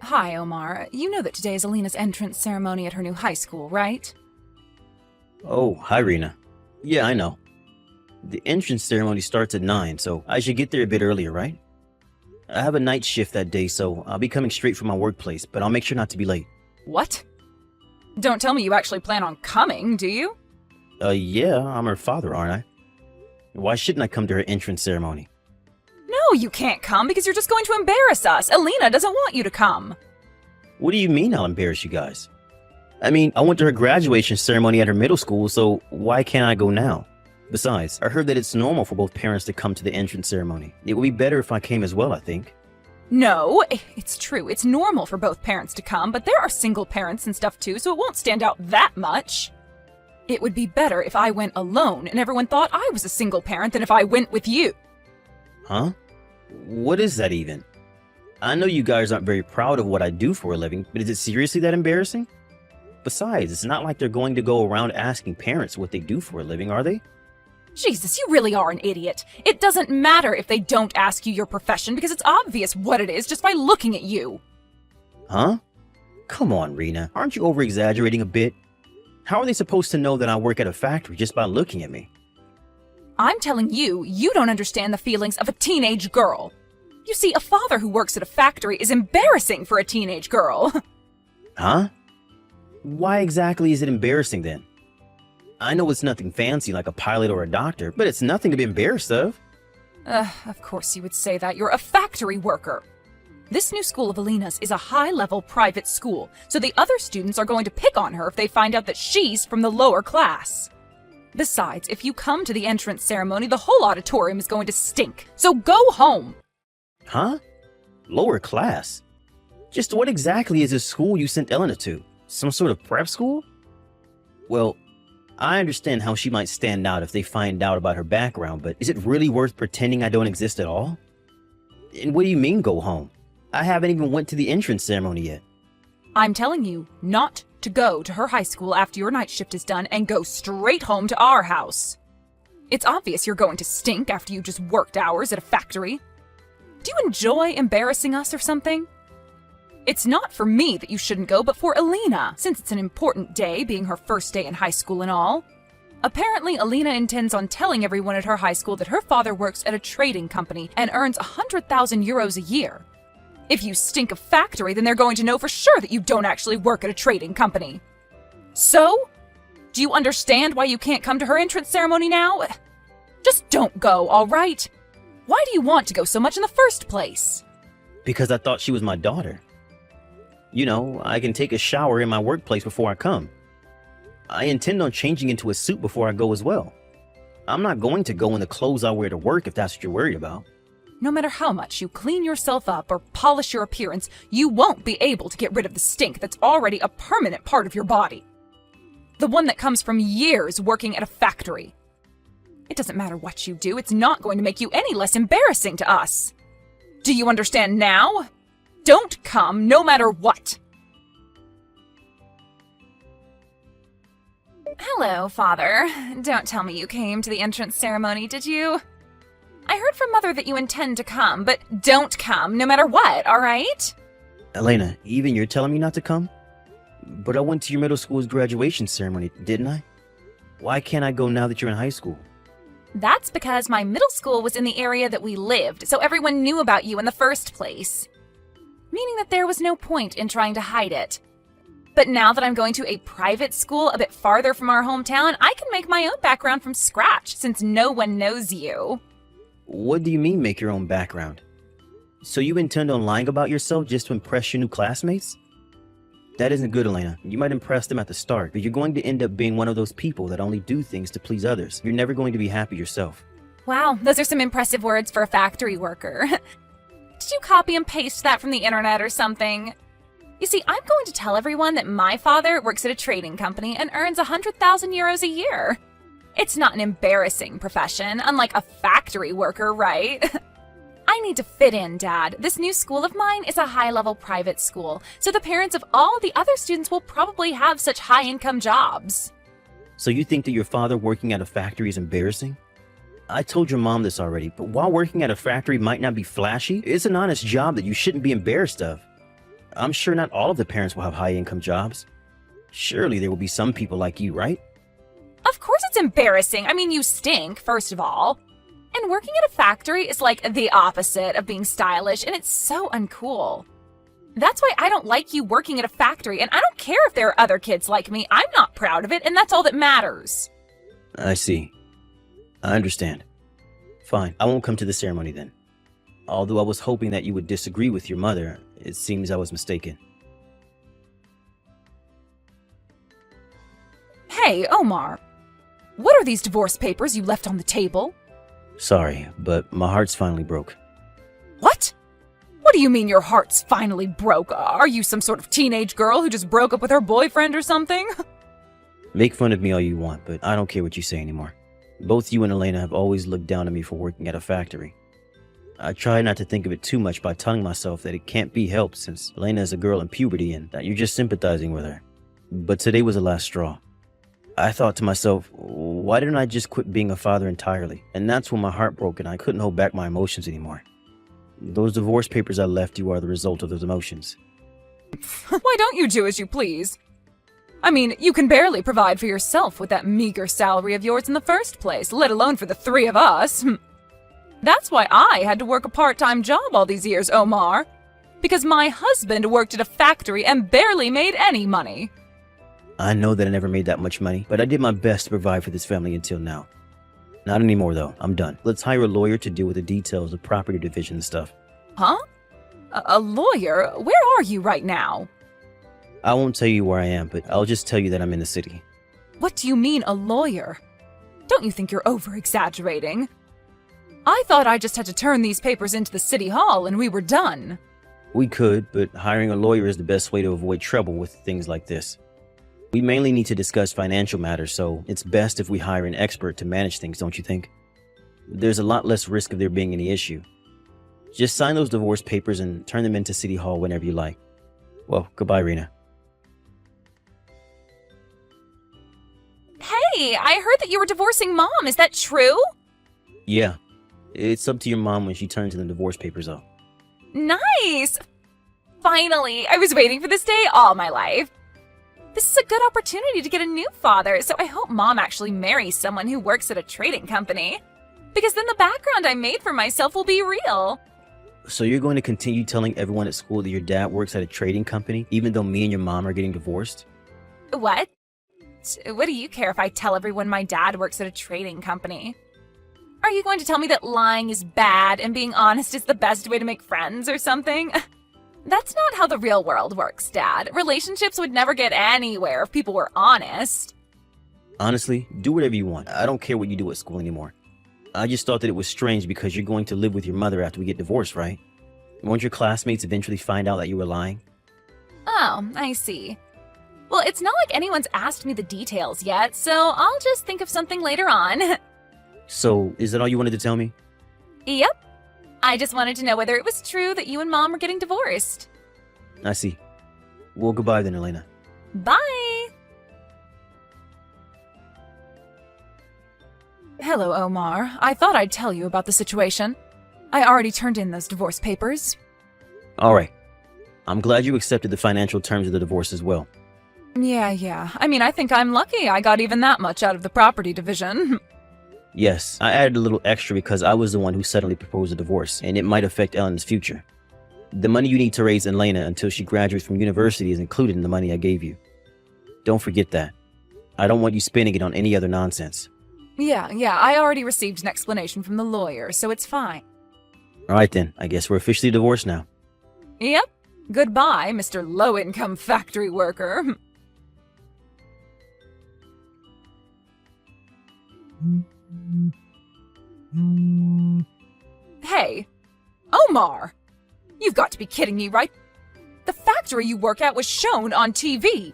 Hi, Omar. You know that today is Alina's entrance ceremony at her new high school, right? Oh, hi, Rena. Yeah, I know. The entrance ceremony starts at 9, so I should get there a bit earlier, right? I have a night shift that day, so I'll be coming straight from my workplace, but I'll make sure not to be late. What? Don't tell me you actually plan on coming, do you? Yeah, I'm her father, aren't I? Why shouldn't I come to her entrance ceremony? No, you can't come because you're just going to embarrass us. Alina doesn't want you to come. What do you mean I'll embarrass you guys? I mean, I went to her graduation ceremony at her middle school, so why can't I go now? Besides, I heard that it's normal for both parents to come to the entrance ceremony. It would be better if I came as well, I think. No, it's true. It's normal for both parents to come, but there are single parents and stuff too, so it won't stand out that much. It would be better if I went alone and everyone thought I was a single parent than if I went with you. Huh? What is that even? I know you guys aren't very proud of what I do for a living, but is it seriously that embarrassing? Besides, it's not like they're going to go around asking parents what they do for a living, are they? Jesus, you really are an idiot. It doesn't matter if they don't ask you your profession because it's obvious what it is just by looking at you. Huh? Come on, Rena. Aren't you over-exaggerating a bit? How are they supposed to know that I work at a factory just by looking at me? I'm telling you, you don't understand the feelings of a teenage girl. You see, a father who works at a factory is embarrassing for a teenage girl. Huh? Why exactly is it embarrassing then? I know it's nothing fancy like a pilot or a doctor, but it's nothing to be embarrassed of. Of course you would say that. You're a factory worker. This new school of Alina's is a high-level private school, so the other students are going to pick on her if they find out that she's from the lower class. Besides, if you come to the entrance ceremony, the whole auditorium is going to stink, so go home! Huh? Lower class? Just what exactly is this school you sent Elena to? Some sort of prep school? Well, I understand how she might stand out if they find out about her background, but is it really worth pretending I don't exist at all? And what do you mean go home? I haven't even went to the entrance ceremony yet. I'm telling you not to go to her high school after your night shift is done and go straight home to our house. It's obvious you're going to stink after you just worked hours at a factory. Do you enjoy embarrassing us or something? It's not for me that you shouldn't go, but for Alina, since it's an important day, being her first day in high school and all. Apparently, Alina intends on telling everyone at her high school that her father works at a trading company and earns 100,000 euros a year. If you stink of factory, then they're going to know for sure that you don't actually work at a trading company. So? Do you understand why you can't come to her entrance ceremony now? Just don't go, all right? Why do you want to go so much in the first place? Because I thought she was my daughter. You know, I can take a shower in my workplace before I come. I intend on changing into a suit before I go as well. I'm not going to go in the clothes I wear to work if that's what you're worried about. No matter how much you clean yourself up or polish your appearance, you won't be able to get rid of the stink that's already a permanent part of your body. The one that comes from years working at a factory. It doesn't matter what you do, it's not going to make you any less embarrassing to us. Do you understand now? Don't come, no matter what. Hello, Father. Don't tell me you came to the entrance ceremony, did you? I heard from Mother that you intend to come, but don't come, no matter what, all right? Elena, even you're telling me not to come? But I went to your middle school's graduation ceremony, didn't I? Why can't I go now that you're in high school? That's because my middle school was in the area that we lived, so everyone knew about you in the first place. Meaning that there was no point in trying to hide it. But now that I'm going to a private school a bit farther from our hometown, I can make my own background from scratch since no one knows you. What do you mean make your own background? So you intend on lying about yourself just to impress your new classmates? That isn't good, Elena. You might impress them at the start, but you're going to end up being one of those people that only do things to please others. You're never going to be happy yourself. Wow, those are some impressive words for a factory worker. Did you copy and paste that from the internet or something? You see, I'm going to tell everyone that my father works at a trading company and earns 100,000 euros a year. It's not an embarrassing profession, unlike a factory worker, right? I need to fit in, Dad. This new school of mine is a high-level private school, so the parents of all the other students will probably have such high-income jobs. So you think that your father working at a factory is embarrassing? I told your mom this already, but while working at a factory might not be flashy, it's an honest job that you shouldn't be embarrassed of. I'm sure not all of the parents will have high-income jobs. Surely there will be some people like you, right? Of course it's embarrassing. I mean, you stink, first of all. And working at a factory is like the opposite of being stylish, and it's so uncool. That's why I don't like you working at a factory, and I don't care if there are other kids like me. I'm not proud of it, and that's all that matters. I see. I understand. Fine, I won't come to the ceremony then. Although I was hoping that you would disagree with your mother, it seems I was mistaken. Hey, Omar. What are these divorce papers you left on the table? Sorry, but my heart's finally broke. What? What do you mean your heart's finally broke? Are you some sort of teenage girl who just broke up with her boyfriend or something? Make fun of me all you want, but I don't care what you say anymore. Both you and Elena have always looked down on me for working at a factory. I try not to think of it too much by telling myself that it can't be helped since Elena is a girl in puberty and that you're just sympathizing with her. But today was the last straw. I thought to myself, why didn't I just quit being a father entirely? And that's when my heart broke and I couldn't hold back my emotions anymore. Those divorce papers I left you are the result of those emotions. Why don't you do as you please? I mean, you can barely provide for yourself with that meager salary of yours in the first place, let alone for the three of us. That's why I had to work a part-time job all these years, Omar. Because my husband worked at a factory and barely made any money. I know that I never made that much money, but I did my best to provide for this family until now. Not anymore, though. I'm done. Let's hire a lawyer to deal with the details of property division and stuff. Huh? A lawyer? Where are you right now? I won't tell you where I am, but I'll just tell you that I'm in the city. What do you mean, a lawyer? Don't you think you're over-exaggerating? I thought I just had to turn these papers into the city hall and we were done. We could, but hiring a lawyer is the best way to avoid trouble with things like this. We mainly need to discuss financial matters, so it's best if we hire an expert to manage things, don't you think? There's a lot less risk of there being any issue. Just sign those divorce papers and turn them into City Hall whenever you like. Well, goodbye, Rena. Hey, I heard that you were divorcing Mom. Is that true? Yeah, it's up to your mom when she turns in the divorce papers, though. Nice! Finally, I was waiting for this day all my life. This is a good opportunity to get a new father, so I hope Mom actually marries someone who works at a trading company. Because then the background I made for myself will be real. So you're going to continue telling everyone at school that your dad works at a trading company, even though me and your mom are getting divorced? What? What do you care if I tell everyone my dad works at a trading company? Are you going to tell me that lying is bad and being honest is the best way to make friends or something? That's not how the real world works, Dad. Relationships would never get anywhere if people were honest. Honestly, do whatever you want. I don't care what you do at school anymore. I just thought that it was strange because you're going to live with your mother after we get divorced, right? Won't your classmates eventually find out that you were lying? Oh, I see. Well, it's not like anyone's asked me the details yet, so I'll just think of something later on. So, is that all you wanted to tell me? Yep. I just wanted to know whether it was true that you and Mom were getting divorced. I see. Well, goodbye then, Elena. Bye! Hello, Omar. I thought I'd tell you about the situation. I already turned in those divorce papers. All right. I'm glad you accepted the financial terms of the divorce as well. Yeah. I mean, I think I'm lucky I got even that much out of the property division. Yes, I added a little extra because I was the one who suddenly proposed a divorce, and it might affect Ellen's future. The money you need to raise Elena until she graduates from university is included in the money I gave you. Don't forget that. I don't want you spending it on any other nonsense. Yeah, I already received an explanation from the lawyer, so it's fine. All right then, I guess we're officially divorced now. Yep. Goodbye, Mr. Low-Income Factory Worker. Hey, Omar! You've got to be kidding me, right? The factory you work at was shown on TV.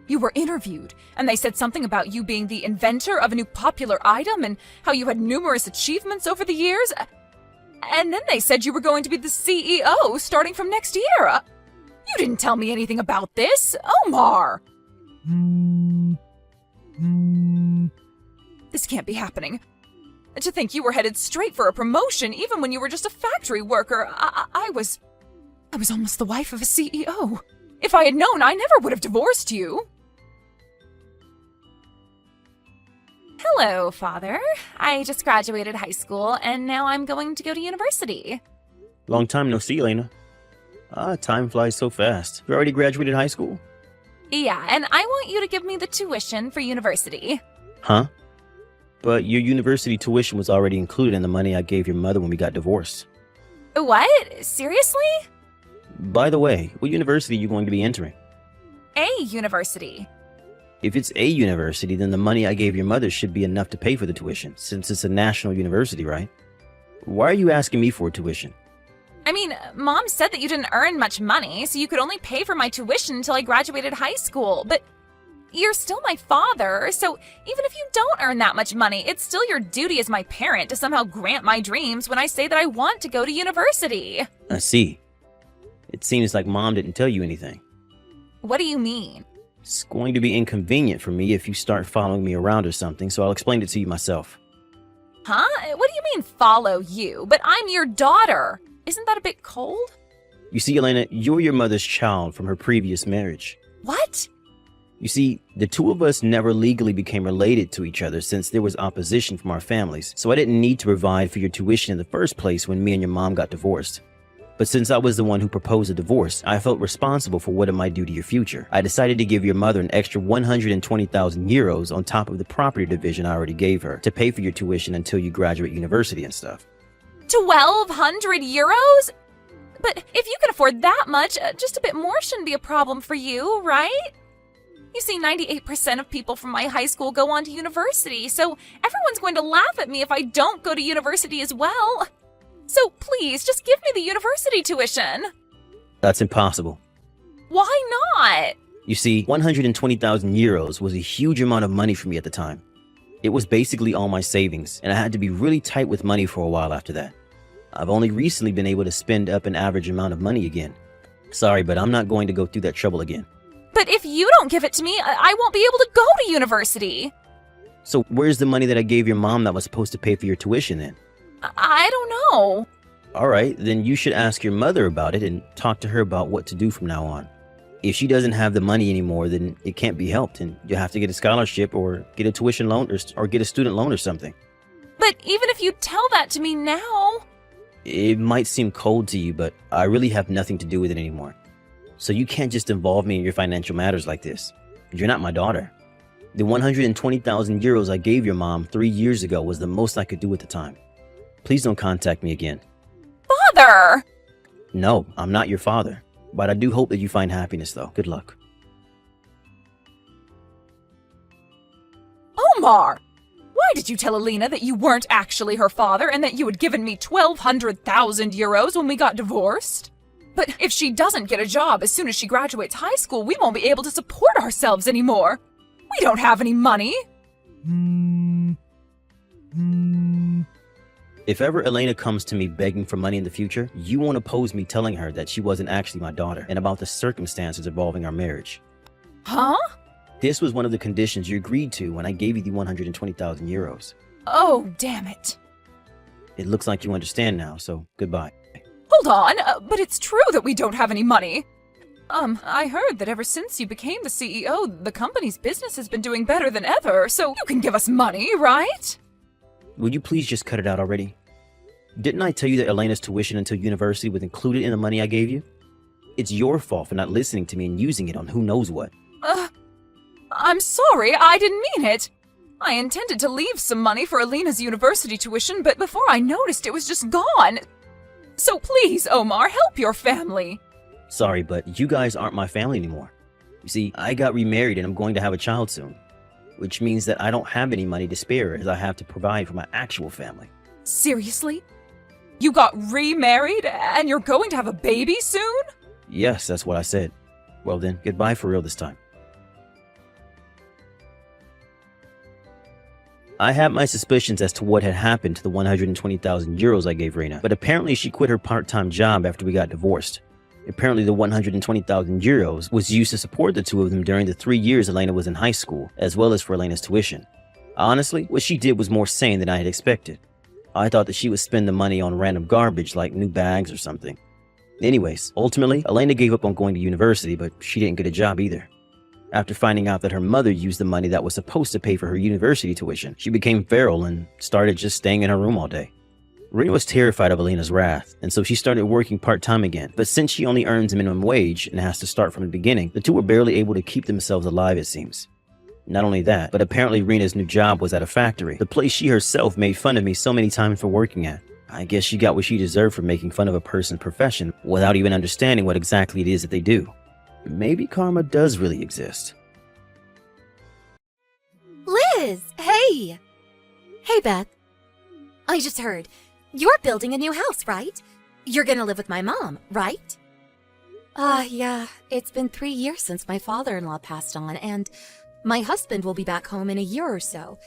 You were interviewed, and they said something about you being the inventor of a new popular item and how you had numerous achievements over the years. And then they said you were going to be the CEO starting from next year. You didn't tell me anything about this, Omar! This can't be happening. To think you were headed straight for a promotion even when you were just a factory worker, I was... I was almost the wife of a CEO. If I had known, I never would have divorced you. Hello, Father. I just graduated high school, and now I'm going to go to university. Long time no see, Elena. Time flies so fast. You already graduated high school? Yeah, and I want you to give me the tuition for university. Huh? But your university tuition was already included in the money I gave your mother when we got divorced. What? Seriously? By the way, what university are you going to be entering? A university. If it's a university, then the money I gave your mother should be enough to pay for the tuition, since it's a national university, right? Why are you asking me for tuition? I mean, Mom said that you didn't earn much money, so you could only pay for my tuition until I graduated high school. But you're still my father, so even if you don't earn that much money, it's still your duty as my parent to somehow grant my dreams when I say that I want to go to university. I see. It seems like Mom didn't tell you anything. What do you mean? It's going to be inconvenient for me if you start following me around or something, so I'll explain it to you myself. Huh? What do you mean, follow you? But I'm your daughter. Isn't that a bit cold? You see, Elena, you're your mother's child from her previous marriage. What? You see, the two of us never legally became related to each other since there was opposition from our families, so I didn't need to provide for your tuition in the first place when me and your mom got divorced. But since I was the one who proposed a divorce, I felt responsible for what it might do to your future. I decided to give your mother an extra 120,000 euros on top of the property division I already gave her to pay for your tuition until you graduate university and stuff. 1,200 euros? But if you can afford that much, just a bit more shouldn't be a problem for you, right? You see, 98% of people from my high school go on to university, so everyone's going to laugh at me if I don't go to university as well. So please, just give me the university tuition. That's impossible. Why not? You see, 120,000 euros was a huge amount of money for me at the time. It was basically all my savings, and I had to be really tight with money for a while after that. I've only recently been able to spend up an average amount of money again. Sorry, but I'm not going to go through that trouble again. But if you don't give it to me, I won't be able to go to university. So where's the money that I gave your mom that was supposed to pay for your tuition then? I don't know. All right, then you should ask your mother about it and talk to her about what to do from now on. If she doesn't have the money anymore, then it can't be helped, and you'll have to get a scholarship or get a tuition loan or get a student loan or something. But even if you tell that to me now... It might seem cold to you, but I really have nothing to do with it anymore. So you can't just involve me in your financial matters like this. You're not my daughter. The 120,000 euros I gave your mom 3 years ago was the most I could do at the time. Please don't contact me again. Father! No, I'm not your father. But I do hope that you find happiness, though. Good luck. Omar! Why did you tell Alina that you weren't actually her father and that you had given me 1,200,000 euros when we got divorced? But if she doesn't get a job as soon as she graduates high school, we won't be able to support ourselves anymore. We don't have any money. If ever Elena comes to me begging for money in the future, you won't oppose me telling her that she wasn't actually my daughter and about the circumstances involving our marriage. Huh? This was one of the conditions you agreed to when I gave you the 120,000 euros. Oh, damn it. It looks like you understand now, so goodbye. Hold on, but it's true that we don't have any money. I heard that ever since you became the CEO, the company's business has been doing better than ever, so you can give us money, right? Would you please just cut it out already? Didn't I tell you that Elena's tuition until university was included in the money I gave you? It's your fault for not listening to me and using it on who knows what. I'm sorry, I didn't mean it. I intended to leave some money for Alina's university tuition, but before I noticed it was just gone. So please, Omar, help your family. Sorry, but you guys aren't my family anymore. You see, I got remarried and I'm going to have a child soon, which means that I don't have any money to spare as I have to provide for my actual family. Seriously? You got remarried and you're going to have a baby soon? Yes, that's what I said. Well then, goodbye for real this time. I had my suspicions as to what had happened to the 120,000 euros I gave Reina, but apparently she quit her part-time job after we got divorced. Apparently the 120,000 euros was used to support the two of them during the 3 years Elena was in high school, as well as for Elena's tuition. Honestly, what she did was more sane than I had expected. I thought that she would spend the money on random garbage like new bags or something. Anyways, ultimately, Elena gave up on going to university, but she didn't get a job either. After finding out that her mother used the money that was supposed to pay for her university tuition, she became feral and started just staying in her room all day. Rena was terrified of Elena's wrath, and so she started working part-time again. But since she only earns minimum wage and has to start from the beginning, the two were barely able to keep themselves alive, it seems. Not only that, but apparently Rena's new job was at a factory, the place she herself made fun of me so many times for working at. I guess she got what she deserved for making fun of a person's profession without even understanding what exactly it is that they do. Maybe karma does really exist. Liz, hey! Hey, Beth. I just heard. You're building a new house, right? You're gonna live with my mom, right? Yeah. It's been 3 years since my father-in-law passed on, and my husband will be back home in a year or so.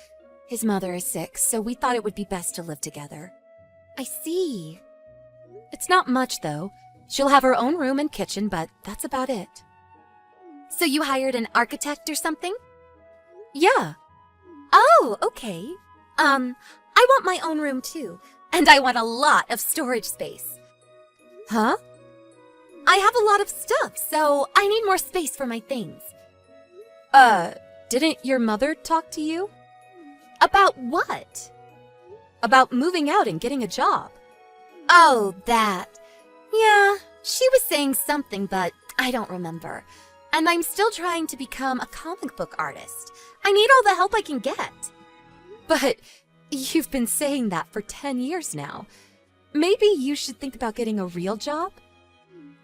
His mother is sick, so we thought it would be best to live together. I see. It's not much, though. She'll have her own room and kitchen, but that's about it. So you hired an architect or something? Yeah. Oh, okay. I want my own room too, and I want a lot of storage space. Huh? I have a lot of stuff, so I need more space for my things. Didn't your mother talk to you? About what? About moving out and getting a job. Oh, that. Yeah, she was saying something, but I don't remember. And I'm still trying to become a comic book artist. I need all the help I can get. But you've been saying that for 10 years now. Maybe you should think about getting a real job?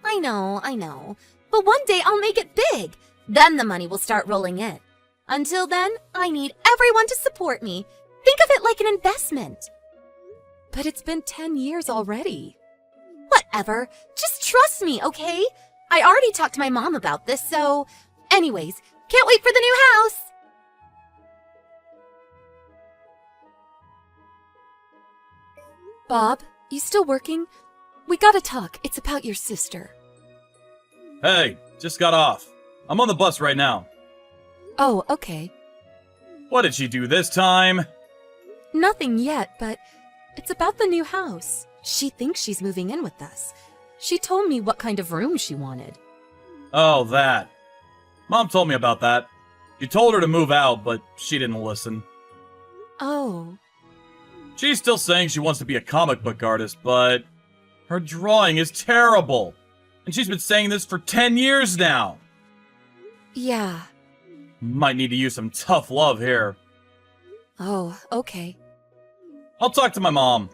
I know. But one day I'll make it big. Then the money will start rolling in. Until then, I need everyone to support me. Think of it like an investment. But it's been 10 years already. Whatever. Just trust me, okay? I already talked to my mom about this, so... Anyways, can't wait for the new house! Bob, you still working? We gotta talk. It's about your sister. Hey, just got off. I'm on the bus right now. Oh, okay. What did she do this time? Nothing yet, but it's about the new house. She thinks she's moving in with us. She told me what kind of room she wanted. Oh, that. Mom told me about that. You told her to move out, but she didn't listen. Oh. She's still saying she wants to be a comic book artist, but her drawing is terrible. And she's been saying this for 10 years now. Yeah. Might need to use some tough love here. Oh, okay. I'll talk to my mom.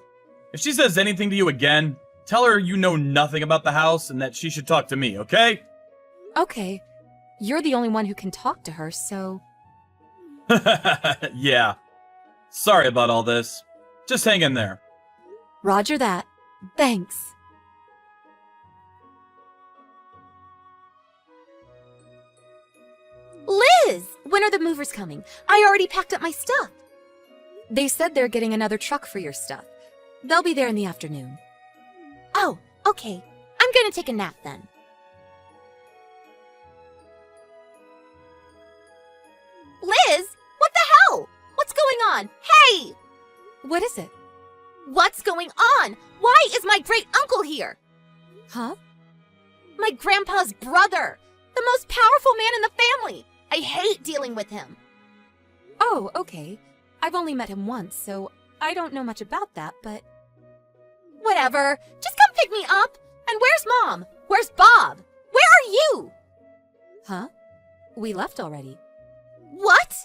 If she says anything to you again, tell her you know nothing about the house and that she should talk to me, okay? Okay. You're the only one who can talk to her, so... Yeah. Sorry about all this. Just hang in there. Roger that. Thanks. Liz! When are the movers coming? I already packed up my stuff. They said they're getting another truck for your stuff. They'll be there in the afternoon. Oh, okay. I'm gonna take a nap then. Liz! What the hell? What's going on? Hey! What is it? What's going on? Why is my great uncle here? Huh? My grandpa's brother! The most powerful man in the family! I hate dealing with him. Oh, okay. I've only met him once, so I don't know much about that, but... Whatever. Just come pick me up. And where's Mom? Where's Bob? Where are you? Huh? We left already. What?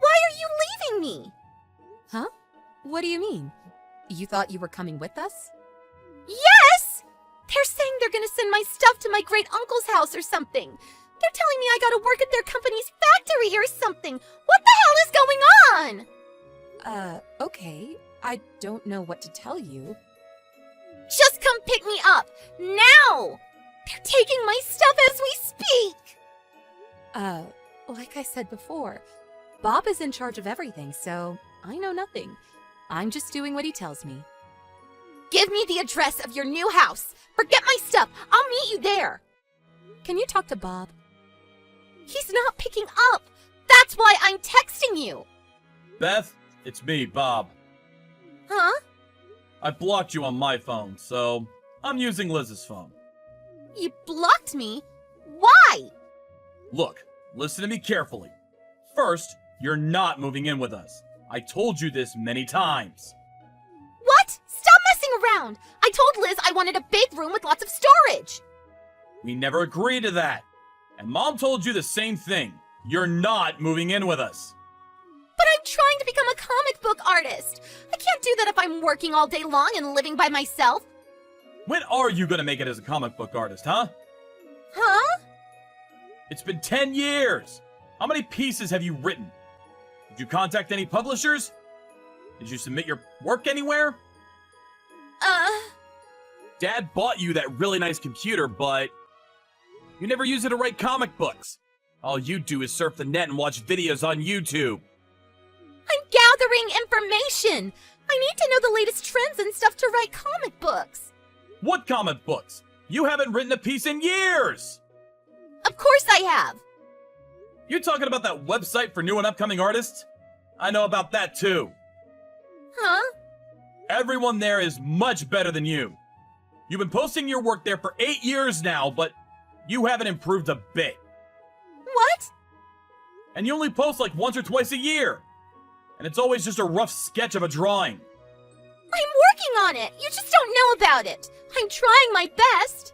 Why are you leaving me? Huh? What do you mean? You thought you were coming with us? Yes! They're saying they're gonna send my stuff to my great uncle's house or something. They're telling me I gotta work at their company's factory or something. What the hell is going on? Okay. I don't know what to tell you. Just come pick me up! Now! They're taking my stuff as we speak! Like I said before, Bob is in charge of everything, so I know nothing. I'm just doing what he tells me. Give me the address of your new house! Forget my stuff! I'll meet you there! Can you talk to Bob? He's not picking up! That's why I'm texting you! Beth, it's me, Bob. Huh? I blocked you on my phone, so I'm using Liz's phone. You blocked me? Why? Look, listen to me carefully. First, you're not moving in with us. I told you this many times. What? Stop messing around! I told Liz I wanted a big room with lots of storage! We never agreed to that. And Mom told you the same thing. You're not moving in with us. But I'm trying to become a comic book artist! I can't do that if I'm working all day long and living by myself! When are you gonna make it as a comic book artist, huh? Huh? It's been 10 years! How many pieces have you written? Did you contact any publishers? Did you submit your work anywhere? Dad bought you that really nice computer, but you never use it to write comic books. All you do is surf the net and watch videos on YouTube. I'm gathering information! I need to know the latest trends and stuff to write comic books! What comic books? You haven't written a piece in years! Of course I have! You talking about that website for new and upcoming artists? I know about that too. Huh? Everyone there is much better than you. You've been posting your work there for 8 years now, but you haven't improved a bit. What? And you only post like once or twice a year. And it's always just a rough sketch of a drawing. I'm working on it! You just don't know about it! I'm trying my best!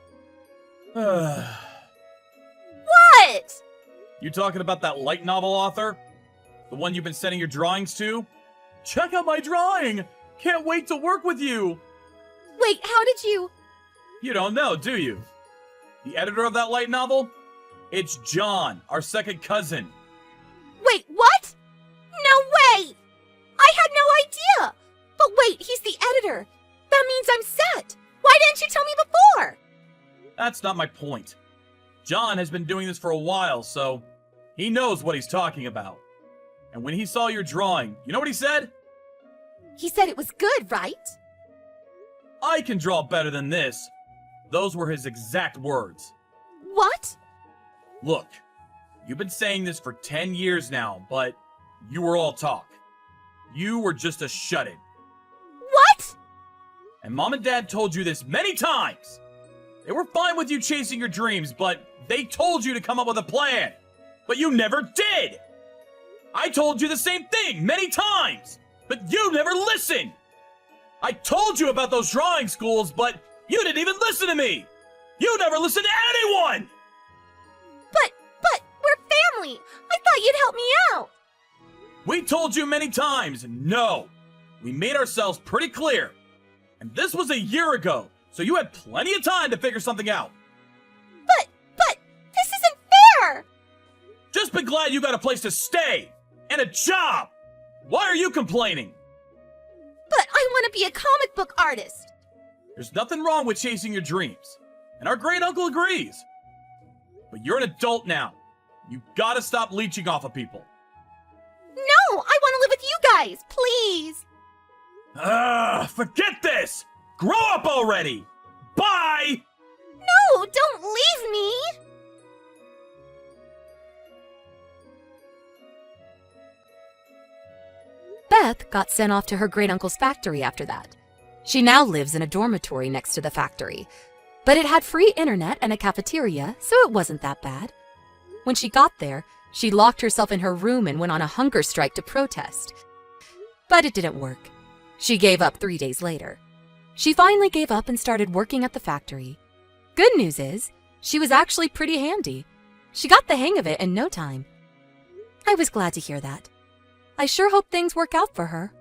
What? You talking about that light novel author? The one you've been sending your drawings to? Check out my drawing! Can't wait to work with you! Wait, how did you... You don't know, do you? The editor of that light novel? It's John, our second cousin. Wait, what? No way! I had no idea! But wait, he's the editor. That means I'm set. Why didn't you tell me before? That's not my point. John has been doing this for a while, so he knows what he's talking about. And when he saw your drawing, you know what he said? He said it was good, right? I can draw better than this. Those were his exact words. What? Look, you've been saying this for 10 years now, but you were all talk. You were just a shut-in. What? And Mom and Dad told you this many times. They were fine with you chasing your dreams, but they told you to come up with a plan. But you never did. I told you the same thing many times, but you never listened. I told you about those drawing schools, but you didn't even listen to me. You never listened to anyone. But, we're family. I thought you'd help me out. We told you many times, no. We made ourselves pretty clear. And this was a year ago, so you had plenty of time to figure something out. But, this isn't fair. Just be glad you got a place to stay and a job. Why are you complaining? But I want to be a comic book artist. There's nothing wrong with chasing your dreams, and our great uncle agrees. But you're an adult now. You gotta stop leeching off of people. No, I want to live with you guys, please. Forget this! Grow up already! Bye! No, don't leave me. Beth got sent off to her great-uncle's factory after that. She now lives in a dormitory next to the factory, but it had free internet and a cafeteria, so it wasn't that bad. When she got there, she locked herself in her room and went on a hunger strike to protest. But it didn't work. She gave up 3 days later. She finally gave up and started working at the factory. Good news is, she was actually pretty handy. She got the hang of it in no time. I was glad to hear that. I sure hope things work out for her.